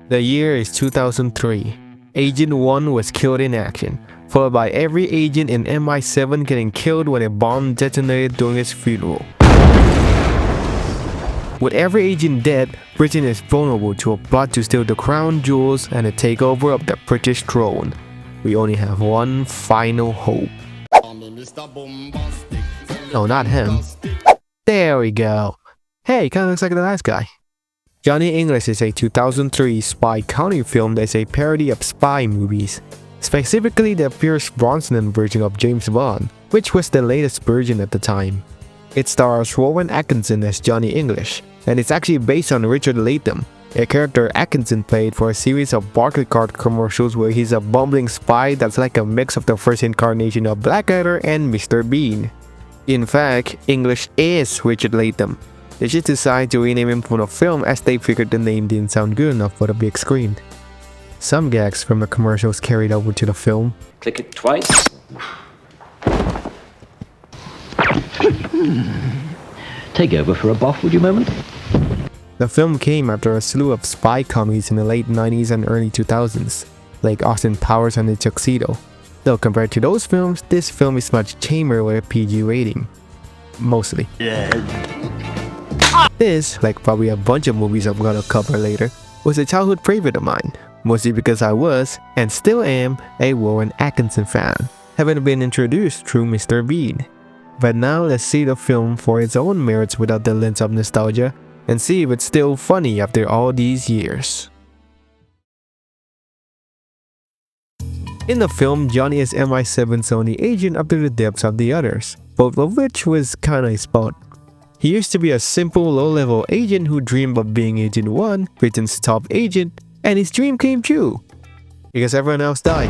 The year is 2003. Agent 1 was killed in action, followed by every agent in MI7 getting killed when a bomb detonated during his funeral. With every agent dead, Britain is vulnerable to a plot to steal the crown jewels and a takeover of the British throne. We only have one final hope. No, not him. There we go. Hey, kinda looks like the last guy. Johnny English is a 2003 spy comedy film that is a parody of spy movies, specifically the Pierce Brosnan version of James Bond, which was the latest version at the time. It stars Rowan Atkinson as Johnny English, and it's actually based on Richard Latham, a character Atkinson played for a series of Barclaycard commercials where he's a bumbling spy that's like a mix of the first incarnation of Blackadder and Mr. Bean. In fact, English is Richard Latham. They just decided to rename him from the film as they figured the name didn't sound good enough for the big screen. Some gags from the commercials carried over to the film. Click it twice. Take over for a boff, would you, moment? The film came after a slew of spy comedies in the late 90s and early 2000s, like Austin Powers and the Tuxedo. Though compared to those films, this film is much tamer with a PG rating. Mostly. This, like probably a bunch of movies I'm gonna cover later, was a childhood favorite of mine, mostly because I was, and still am, a Rowan Atkinson fan, having been introduced through Mr. Bean. But now let's see the film for its own merits without the lens of nostalgia, and see if it's still funny after all these years. In the film, Johnny is MI7's only agent up to the depths of the others, both of which was kinda his fault. He used to be a simple low-level agent who dreamed of being Agent 1, Britain's top agent, and his dream came true, because everyone else died.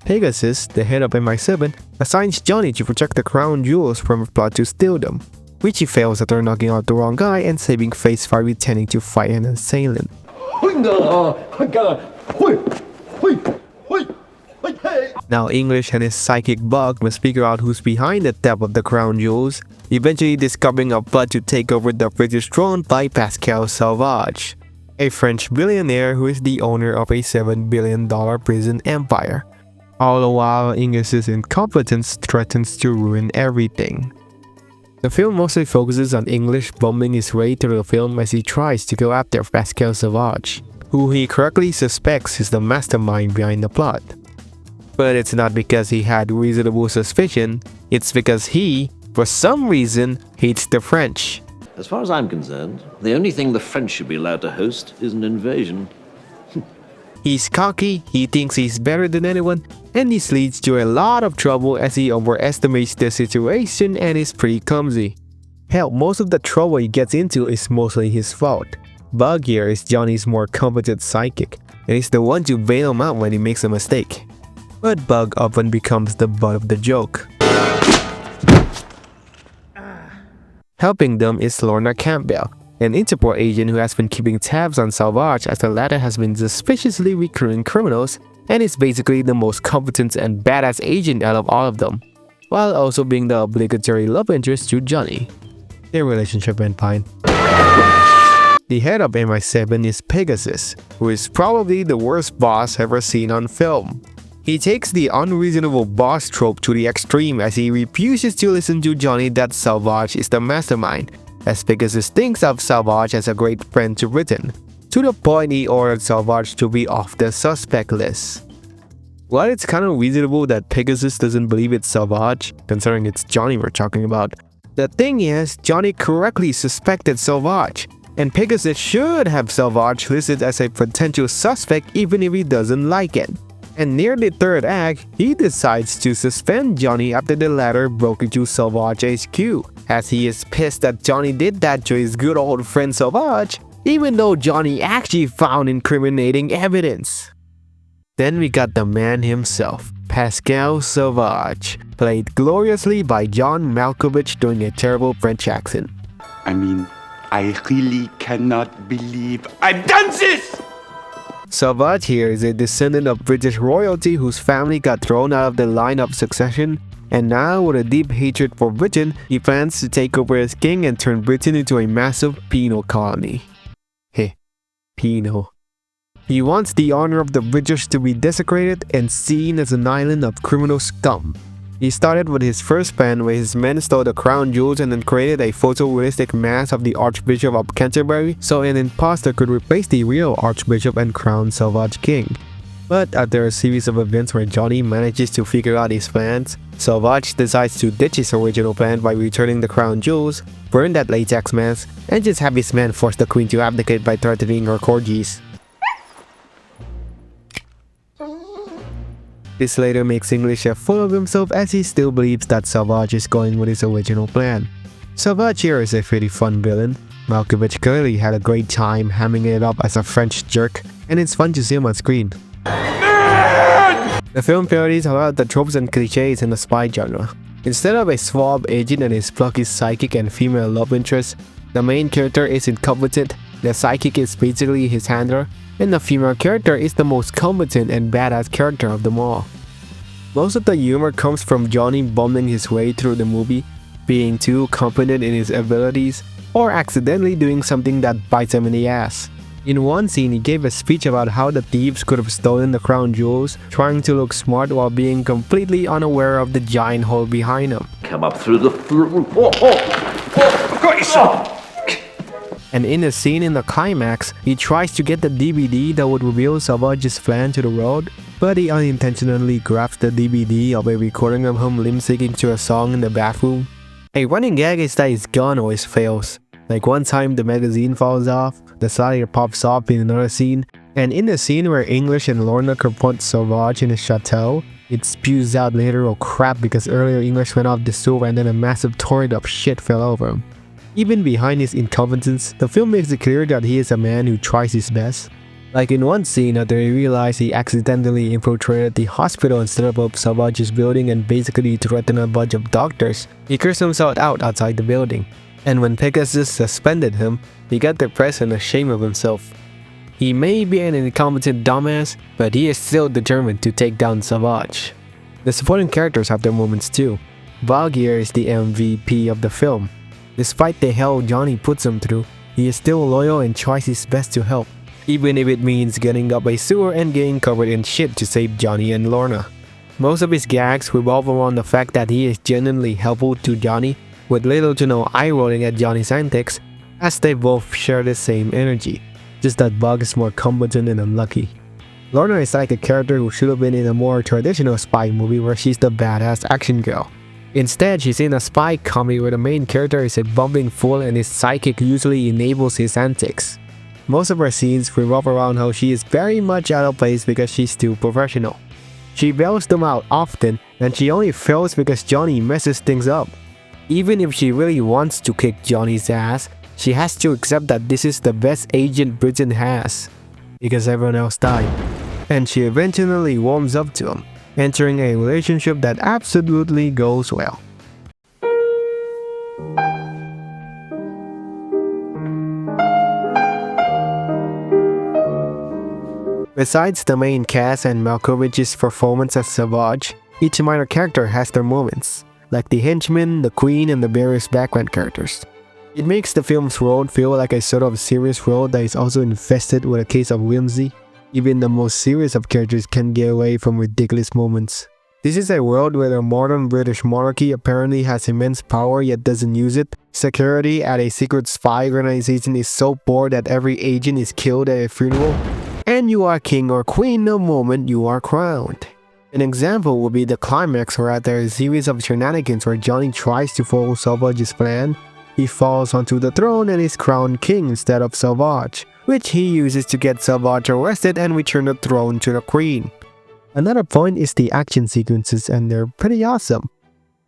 Pegasus, the head of MI7, assigns Johnny to protect the crown jewels from a plot to steal them, which he fails after knocking out the wrong guy and saving face by pretending to fight an assailant. Now English and his psychic bug must figure out who's behind the theft of the crown jewels, eventually discovering a plot to take over the British throne by Pascal Sauvage, a French billionaire who is the owner of a $7 billion prison empire. All the while, English's incompetence threatens to ruin everything. The film mostly focuses on English bumbling his way through the film as he tries to go after Pascal Sauvage, who he correctly suspects is the mastermind behind the plot. But it's not because he had reasonable suspicion, it's because he, for some reason, hates the French. As far as I'm concerned, the only thing the French should be allowed to host is an invasion. He's cocky, he thinks he's better than anyone, and this leads to a lot of trouble as he overestimates the situation and is pretty clumsy. Hell, most of the trouble he gets into is mostly his fault. Bug here is Johnny's more competent psychic, and he's the one to bail him out when he makes a mistake. But Bug often becomes the butt of the joke. Helping them is Lorna Campbell, an Interpol agent who has been keeping tabs on Sauvage as the latter has been suspiciously recruiting criminals and is basically the most competent and badass agent out of all of them, while also being the obligatory love interest to Johnny. Their relationship went fine. The head of MI7 is Pegasus, who is probably the worst boss ever seen on film. He takes the unreasonable boss trope to the extreme as he refuses to listen to Johnny that Sauvage is the mastermind, as Pegasus thinks of Sauvage as a great friend to Britain, to the point he ordered Sauvage to be off the suspect list. While it's kind of reasonable that Pegasus doesn't believe it's Sauvage, considering it's Johnny we're talking about, the thing is, Johnny correctly suspected Sauvage, and Pegasus should have Sauvage listed as a potential suspect even if he doesn't like it. And near the third act, he decides to suspend Johnny after the latter broke into Sauvage HQ, as he is pissed that Johnny did that to his good old friend Sauvage, even though Johnny actually found incriminating evidence. Then we got the man himself, Pascal Sauvage, played gloriously by John Malkovich doing a terrible French accent. I mean, I really cannot believe I've done this! Sauvage here is a descendant of British royalty whose family got thrown out of the line of succession, and now with a deep hatred for Britain, he plans to take over as king and turn Britain into a massive penal colony. Heh, penal. He wants the honor of the British to be desecrated and seen as an island of criminal scum. He started with his first plan where his men stole the crown jewels and then created a photorealistic mask of the Archbishop of Canterbury so an imposter could replace the real Archbishop and crown Salvage King. But after a series of events where Johnny manages to figure out his plans, Salvage decides to ditch his original plan by returning the crown jewels, burn that latex mask, and just have his men force the queen to abdicate by threatening her corgis. This later makes English a fool of himself as he still believes that Salvage is going with his original plan. Salvage here is a pretty fun villain. Malkovich clearly had a great time hamming it up as a French jerk, and it's fun to see him on screen. The film parodies a lot of the tropes and cliches in the spy genre. Instead of a suave agent and his plucky psychic and female love interest, the main character is incompetent, the psychic is basically his handler, and the female character is the most competent and badass character of them all. Most of the humor comes from Johnny bumbling his way through the movie, being too competent in his abilities, or accidentally doing something that bites him in the ass. In one scene, he gave a speech about how the thieves could have stolen the crown jewels, trying to look smart while being completely unaware of the giant hole behind him. Come up through the... I've got you, son! And in a scene in the climax, he tries to get the DVD that would reveal Salvage's plan to the world, but he unintentionally grabs the DVD of a recording of him lip-syncing to a song in the bathroom. A running gag is that his gun always fails. Like one time the magazine falls off, the slider pops up in another scene, and in the scene where English and Lorna confront Salvage in his chateau, it spews out literal crap because earlier English went off the sewer and then a massive torrent of shit fell over him. Even behind his incompetence, the film makes it clear that he is a man who tries his best. Like in one scene after he realized he accidentally infiltrated the hospital instead of Salvage's building and basically threatened a bunch of doctors, he cursed himself out outside the building. And when Pegasus suspended him, he got depressed and ashamed of himself. He may be an incompetent dumbass, but he is still determined to take down Salvage. The supporting characters have their moments too. Valgier is the MVP of the film. Despite the hell Johnny puts him through, he is still loyal and tries his best to help, even if it means getting up a sewer and getting covered in shit to save Johnny and Lorna. Most of his gags revolve around the fact that he is genuinely helpful to Johnny, with little to no eye-rolling at Johnny's antics, as they both share the same energy, just that Bug is more competent and unlucky. Lorna is like a character who should have been in a more traditional spy movie where she's the badass action girl. Instead, she's in a spy comedy where the main character is a bumbling fool and his psychic usually enables his antics. Most of her scenes revolve around how she is very much out of place because she's too professional. She bails them out often, and she only fails because Johnny messes things up. Even if she really wants to kick Johnny's ass, she has to accept that this is the best agent Britain has, because everyone else died. And she eventually warms up to him, entering a relationship that absolutely goes well. Besides the main cast and Malkovich's performance as Salvage, each minor character has their moments, like the henchmen, the queen, and the various background characters. It makes the film's world feel like a sort of serious world that is also infested with a case of whimsy. Even the most serious of characters can get away from ridiculous moments. This is a world where the modern British monarchy apparently has immense power yet doesn't use it. Security at a secret spy organization is so poor that every agent is killed at a funeral. And you are king or queen the moment you are crowned. An example would be the climax where after a series of shenanigans where Johnny tries to follow Salvage's plan, he falls onto the throne and is crowned king instead of Salvage, which he uses to get Salvage arrested and return the throne to the queen. Another point is the action sequences, and they're pretty awesome.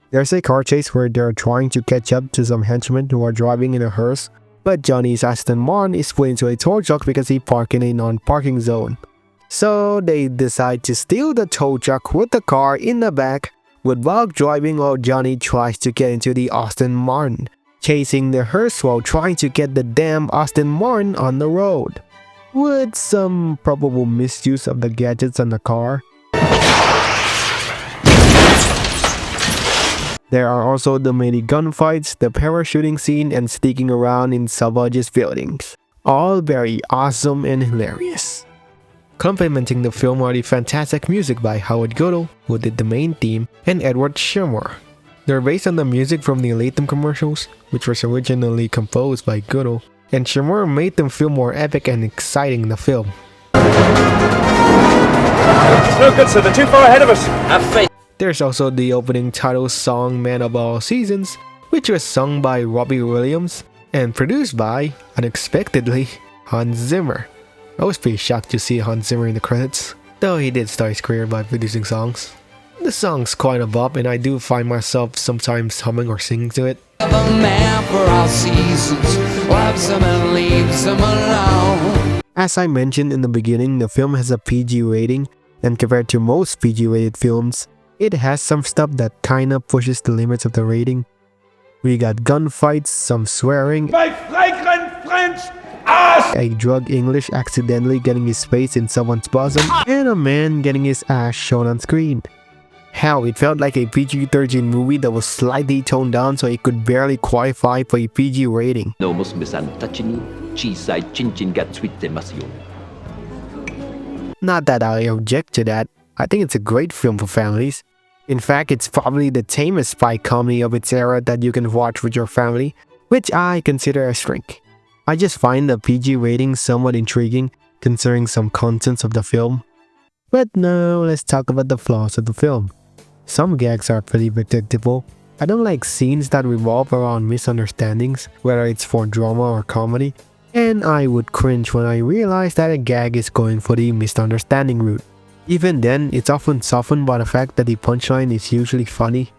There's a car chase where they're trying to catch up to some henchmen who are driving in a hearse, but Johnny's Aston Martin is put into a tow truck because he parked in a non-parking zone. So they decide to steal the tow truck with the car in the back, with Bug driving while Johnny tries to get into the Aston Martin, chasing the hearse while trying to get the damn Aston Martin on the road, with some probable misuse of the gadgets on the car. There are also the many gunfights, the parachuting scene, and sneaking around in Salvage's buildings. All very awesome and hilarious. Complementing the film are the fantastic music by Howard Goodall, who did the main theme, and Edward Shimmer. They're based on the music from the Latham commercials, which was originally composed by Goodall, and Shimmer made them feel more epic and exciting in the film. It's no good, sir. They're too far ahead of us. Have faith. There's also the opening title song Man of All Seasons, which was sung by Robbie Williams and produced by, unexpectedly, Hans Zimmer. I was pretty shocked to see Hans Zimmer in the credits, though he did start his career by producing songs. The song's quite a bop, and I do find myself sometimes humming or singing to it. A man for all seasons, loves them and leaves them alone. As I mentioned in the beginning, the film has a PG rating, and compared to most PG-rated films, it has some stuff that kinda pushes the limits of the rating. We got gunfights, some swearing, My fragrant French ass! a drug English accidentally getting his face in someone's bosom, and a man getting his ass shown on screen. Hell, it felt like a PG-13 movie that was slightly toned down so it could barely qualify for a PG rating. No must miss an touching cheese side chin chin gat sweet demasio. Not that I object to that. I think it's a great film for families. In fact, it's probably the tamest spy comedy of its era that you can watch with your family, which I consider a strength. I just find the PG rating somewhat intriguing considering some contents of the film. But now let's talk about the flaws of the film. Some gags are pretty predictable. I don't like scenes that revolve around misunderstandings, whether it's for drama or comedy, and I would cringe when I realize that a gag is going for the misunderstanding route. Even then, it's often softened by the fact that the punchline is usually funny,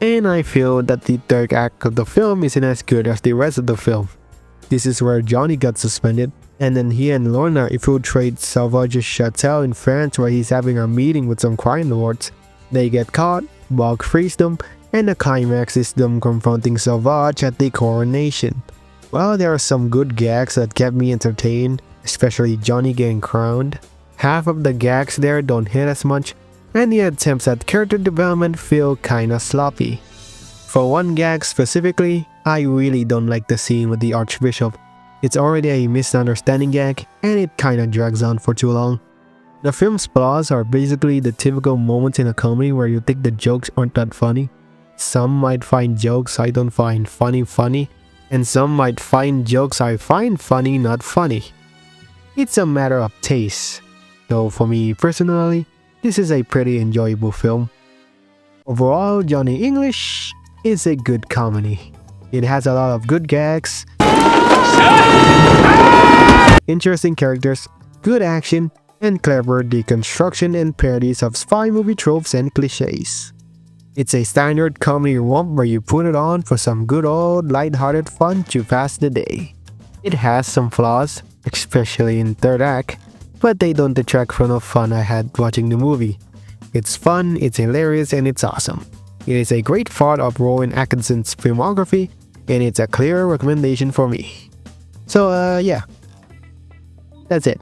and I feel that the third act of the film isn't as good as the rest of the film. This is where Johnny got suspended, and then he and Lorna infiltrate Sauvage's chateau in France where he's having a meeting with some crime lords. They get caught, Bog frees them, and the climax is them confronting Sauvage at the coronation. Well, there are some good gags that kept me entertained, especially Johnny getting crowned. Half of the gags there don't hit as much, and the attempts at character development feel kinda sloppy. For one gag specifically, I really don't like the scene with the Archbishop. It's already a misunderstanding gag, and it kinda drags on for too long. The film's flaws are basically the typical moments in a comedy where you think the jokes aren't that funny. Some might find jokes I don't find funny, and some might find jokes I find funny not funny. It's a matter of taste. So for me personally, this is a pretty enjoyable film. Overall, Johnny English is a good comedy. It has a lot of good gags, interesting characters, good action, and clever deconstruction and parodies of spy movie tropes and cliches. It's a standard comedy romp where you put it on for some good old lighthearted fun to pass the day. It has some flaws, especially in third act, but they don't detract from the fun I had watching the movie. It's fun, it's hilarious, and it's awesome. It is a great part of Rowan Atkinson's filmography, and it's a clear recommendation for me. So yeah, that's it.